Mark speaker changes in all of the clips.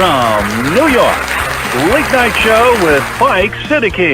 Speaker 1: from New York, Late Night Show with Mike Siddiqui.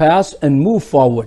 Speaker 2: past and move forward।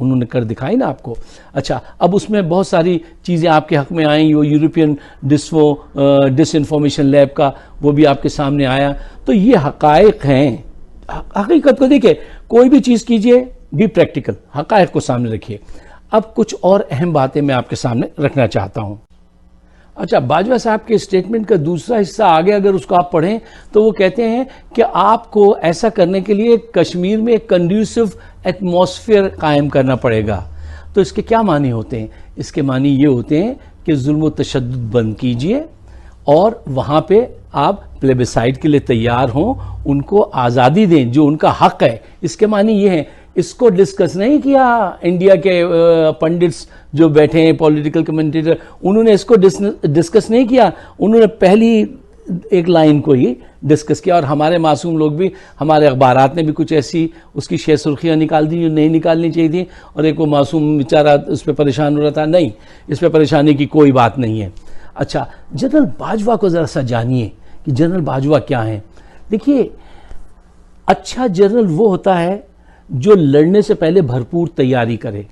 Speaker 2: انہوں نے کر دکھائی نا آپ کو. اچھا اب اس میں بہت ساری چیزیں آپ کے حق میں آئیں, وہ یورپین ڈس انفارمیشن لیب کا وہ بھی آپ کے سامنے آیا. تو یہ حقائق ہیں. حقیقت کو دیکھیں, کوئی بھی چیز کیجئے بھی پریکٹیکل, حقائق کو سامنے رکھیے. اب کچھ اور اہم باتیں میں آپ کے سامنے رکھنا چاہتا ہوں. اچھا, باجوہ صاحب کے اسٹیٹمنٹ کا دوسرا حصہ آگے اگر اس کو آپ پڑھیں تو وہ کہتے ہیں کہ آپ کو ایسا کرنے کے لیے کشمیر میں ایک کنڈیوسو ایٹماسفیئر قائم کرنا پڑے گا. تو اس کے کیا معنی ہوتے ہیں؟ اس کے معنی یہ ہوتے ہیں کہ ظلم و تشدد بند کیجئے اور وہاں پہ آپ پلیبیسائٹ کے لیے تیار ہوں, ان کو آزادی دیں جو ان کا حق ہے. اس کے معنی یہ ہیں, اس کو ڈسکس نہیں کیا انڈیا کے پنڈتس جو بیٹھے ہیں, پولیٹیکل کمنٹیٹر, انہوں نے اس کو ڈسکس نہیں کیا. انہوں نے پہلی ایک لائن کو ہی ڈسکس کیا. اور ہمارے معصوم لوگ بھی, ہمارے اخبارات نے بھی کچھ ایسی اس کی شہ سرخیاں نکال دی جو نہیں نکالنی چاہیے تھیں, اور ایک وہ معصوم بیچارہ اس پہ پریشان ہو رہا تھا. نہیں, اس پہ پریشانی کی کوئی بات نہیں ہے. اچھا, جنرل باجوہ کو ذرا سا جانیے کہ جنرل باجوہ کیا ہیں. دیکھیے, اچھا جنرل وہ ہوتا ہے جو لڑنے سے پہلے بھرپور تیاری کرے,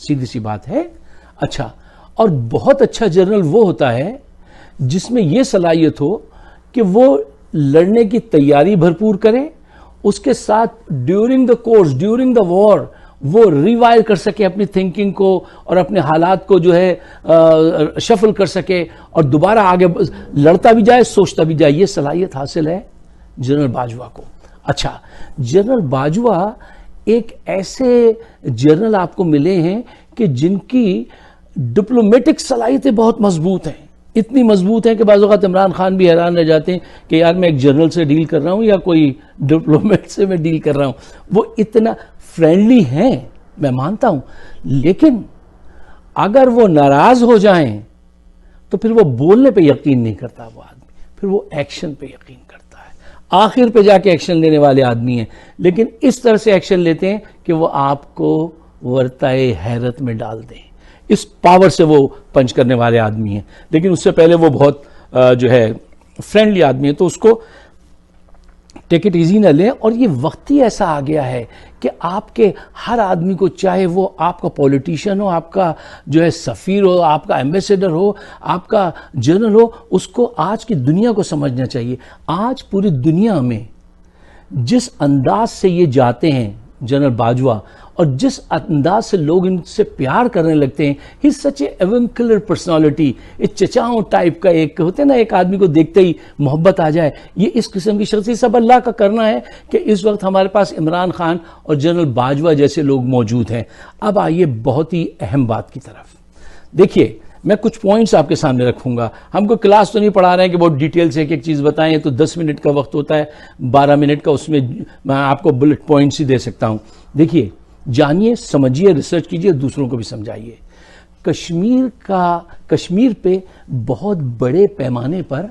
Speaker 2: سیدھی سی بات ہے. اچھا, اور بہت اچھا جنرل وہ ہوتا ہے جس میں یہ صلاحیت ہو کہ وہ لڑنے کی تیاری بھرپور کرے, اس کے ساتھ during the course, during the war وہ ریوائر کر سکے اپنی تھنکنگ کو اور اپنے حالات کو جو ہے شفل کر سکے اور دوبارہ آگے لڑتا بھی جائے, سوچتا بھی جائے. یہ صلاحیت حاصل ہے جنرل باجوہ کو. اچھا, جنرل باجوہ ایک ایسے جنرل آپ کو ملے ہیں کہ جن کی ڈپلومیٹک صلاحیتیں بہت مضبوط ہیں, اتنی مضبوط ہیں کہ بعض اوقات عمران خان بھی حیران رہ جاتے ہیں کہ یار میں ایک جنرل سے ڈیل کر رہا ہوں یا کوئی ڈپلومیٹ سے میں ڈیل کر رہا ہوں. وہ اتنا فرینڈلی ہیں, میں مانتا ہوں, لیکن اگر وہ ناراض ہو جائیں تو پھر وہ بولنے پہ یقین نہیں کرتا وہ آدمی, پھر وہ ایکشن پہ یقین کرتا ہے. آخر پہ جا کے ایکشن لینے والے آدمی ہیں, لیکن اس طرح سے ایکشن لیتے ہیں کہ وہ آپ کو ورطۂ حیرت میں ڈال دیں. اس پاور سے وہ پنچ کرنے والے آدمی ہیں. لیکن اس سے پہلے وہ بہت جو ہے فرینڈلی آدمی ہے, تو اس کو ٹیک اٹ ایزی نہ لیں. اور یہ وقت ہی ایسا آ گیا ہے کہ آپ کے ہر آدمی کو, چاہے وہ آپ کا پولیٹیشین ہو, آپ کا جو ہے سفیر ہو, آپ کا ایمبیسیڈر ہو, آپ کا جنرل ہو, اس کو آج کی دنیا کو سمجھنا چاہیے. آج پوری دنیا میں جس انداز سے یہ جاتے ہیں جنرل باجوہ, اور جس انداز سے لوگ ان سے پیار کرنے لگتے ہیں, ہی سچ اے ایونکولر پرسنالٹی, ایک چچاؤں ٹائپ کا ایک ہوتے ہیں نا, ایک آدمی کو دیکھتے ہی محبت آ جائے. یہ اس قسم کی شخصیت سب اللہ کا کرنا ہے کہ اس وقت ہمارے پاس عمران خان اور جنرل باجوہ جیسے لوگ موجود ہیں. اب آئیے بہت ہی اہم بات کی طرف. دیکھیے, میں کچھ پوائنٹس آپ کے سامنے رکھوں گا. ہم کو کلاس تو نہیں پڑھا رہے ہیں کہ بہت ڈیٹیل سے ایک ایک چیز بتائیں, تو 10 منٹ کا وقت ہوتا ہے, 12 منٹ کا, اس میں میں آپ کو بلٹ پوائنٹس ہی دے سکتا ہوں. دیکھیے, جانیے, سمجھیے, ریسرچ کیجیے, دوسروں کو بھی سمجھائیے. کشمیر پہ بہت بڑے پیمانے پر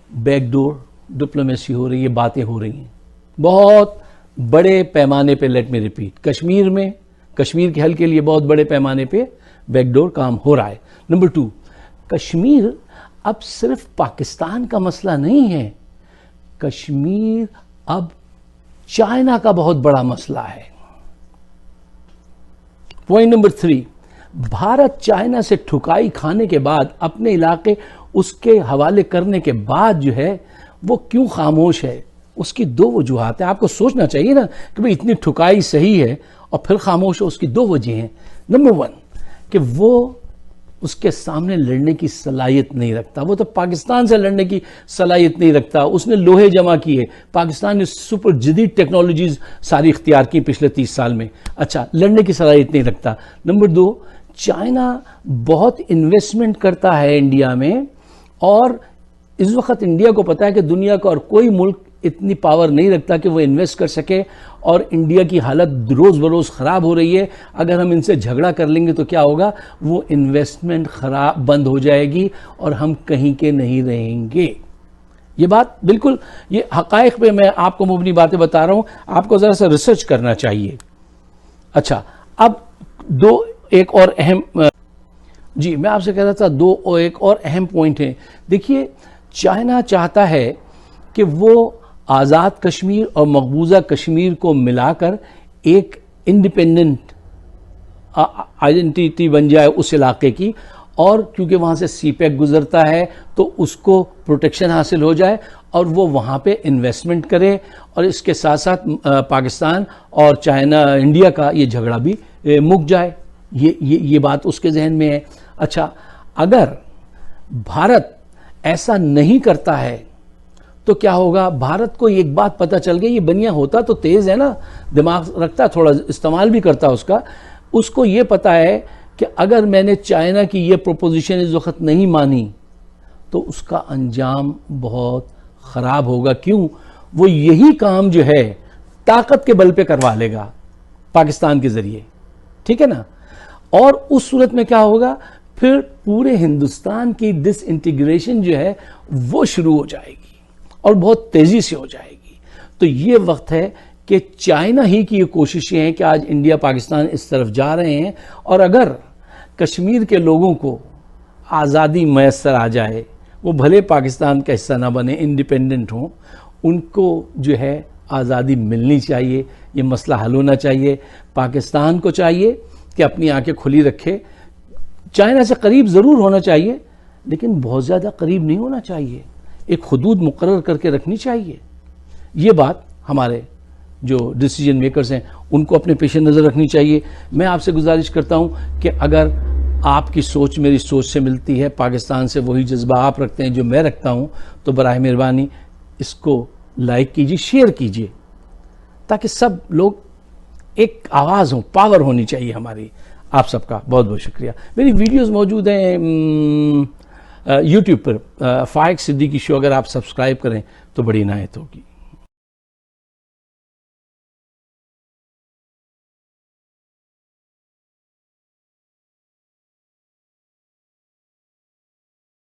Speaker 2: بیک ڈور ڈپلومیسی ہو رہی ہے, باتیں ہو رہی ہیں بہت بڑے پیمانے پہ. لیٹ می ریپیٹ, کشمیر میں, کشمیر کے حل کے لیے بہت بڑے پیمانے پہ بیک ڈور کام ہو رہا ہے. نمبر 2, کشمیر اب صرف پاکستان کا مسئلہ نہیں ہے, کشمیر اب چائنا کا بہت بڑا مسئلہ ہے. پوائنٹ نمبر 3, بھارت چائنا سے ٹھکائی کھانے کے بعد, اپنے علاقے اس کے حوالے کرنے کے بعد جو ہے وہ کیوں خاموش ہے؟ اس کی 2 وجوہات ہیں. آپ کو سوچنا چاہیے نا کہ بھئی اتنی ٹھکائی صحیح ہے اور پھر خاموش ہو. اس کی 2 وجہ ہیں. نمبر 1 کہ وہ اس کے سامنے لڑنے کی صلاحیت نہیں رکھتا. وہ تو پاکستان سے لڑنے کی صلاحیت نہیں رکھتا. اس نے لوہے جمع کیے. پاکستان نے سپر جدید ٹیکنالوجیز ساری اختیار کی پچھلے 30 سال میں. اچھا, لڑنے کی صلاحیت نہیں رکھتا. نمبر 2, چائنا بہت انویسٹمنٹ کرتا ہے انڈیا میں, اور اس وقت انڈیا کو پتا ہے کہ دنیا کا اور کوئی ملک اتنی پاور نہیں رکھتا کہ وہ انویسٹ کر سکے, اور انڈیا کی حالت روز بروز خراب ہو رہی ہے. اگر ہم ان سے جھگڑا کر لیں گے تو کیا ہوگا؟ وہ انویسٹمنٹ خراب بند ہو جائے گی اور ہم کہیں کے نہیں رہیں گے. یہ بات بالکل, یہ حقائق پہ میں آپ کو مبنی باتیں بتا رہا ہوں, آپ کو ذرا سا ریسرچ کرنا چاہیے. اچھا, اب ایک اور اہم, جی میں آپ سے کہہ رہا تھا, ایک اور اہم پوائنٹ ہیں. دیکھیے, چائنا چاہتا ہے کہ وہ آزاد کشمیر اور مقبوضہ کشمیر کو ملا کر ایک انڈیپینڈنٹ آئیڈینٹی بن جائے اس علاقے کی، اور کیونکہ وہاں سے سی پیک گزرتا ہے تو اس کو پروٹیکشن حاصل ہو جائے اور وہ وہاں پہ انویسٹمنٹ کرے، اور اس کے ساتھ ساتھ پاکستان اور چائنا انڈیا کا یہ جھگڑا بھی مک جائے. یہ بات اس کے ذہن میں ہے. اچھا، اگر بھارت ایسا نہیں کرتا ہے تو کیا ہوگا؟ بھارت کو ایک بات پتہ چل گئی، یہ بنیا ہوتا تو تیز ہے نا، دماغ رکھتا، تھوڑا استعمال بھی کرتا اس کو یہ پتا ہے کہ اگر میں نے چائنا کی یہ پروپوزیشن اس وقت نہیں مانی تو اس کا انجام بہت خراب ہوگا. کیوں؟ وہ یہی کام جو ہے طاقت کے بل پہ کروا لے گا پاکستان کے ذریعے، ٹھیک ہے نا؟ اور اس صورت میں کیا ہوگا؟ پھر پورے ہندوستان کی ڈس انٹیگریشن جو ہے وہ شروع ہو جائے گی اور بہت تیزی سے ہو جائے گی. تو یہ وقت ہے کہ چائنا ہی کی یہ کوششیں ہیں کہ آج انڈیا پاکستان اس طرف جا رہے ہیں، اور اگر کشمیر کے لوگوں کو آزادی میسر آ جائے، وہ بھلے پاکستان کا حصہ نہ بنے، انڈیپینڈنٹ ہوں، ان کو جو ہے آزادی ملنی چاہیے، یہ مسئلہ حل ہونا چاہیے. پاکستان کو چاہیے کہ اپنی آنکھیں کھلی رکھے، چائنا سے قریب ضرور ہونا چاہیے لیکن بہت زیادہ قریب نہیں ہونا چاہیے، ایک حدود مقرر کر کے رکھنی چاہیے. یہ بات ہمارے جو ڈیسیجن میکرز ہیں ان کو اپنے پیش نظر رکھنی چاہیے. میں آپ سے گزارش کرتا ہوں کہ اگر آپ کی سوچ میری سوچ سے ملتی ہے، پاکستان سے وہی جذبہ آپ رکھتے ہیں جو میں رکھتا ہوں، تو براہ مہربانی اس کو لائک کیجیے، شیئر کیجیے، تاکہ سب لوگ ایک آواز ہوں، پاور ہونی چاہیے ہماری. آپ سب کا بہت بہت شکریہ. میری ویڈیوز موجود ہیں یوٹیوب پر، فائق صدیقی شو، اگر آپ سبسکرائب کریں تو بڑی عنایت ہوگی.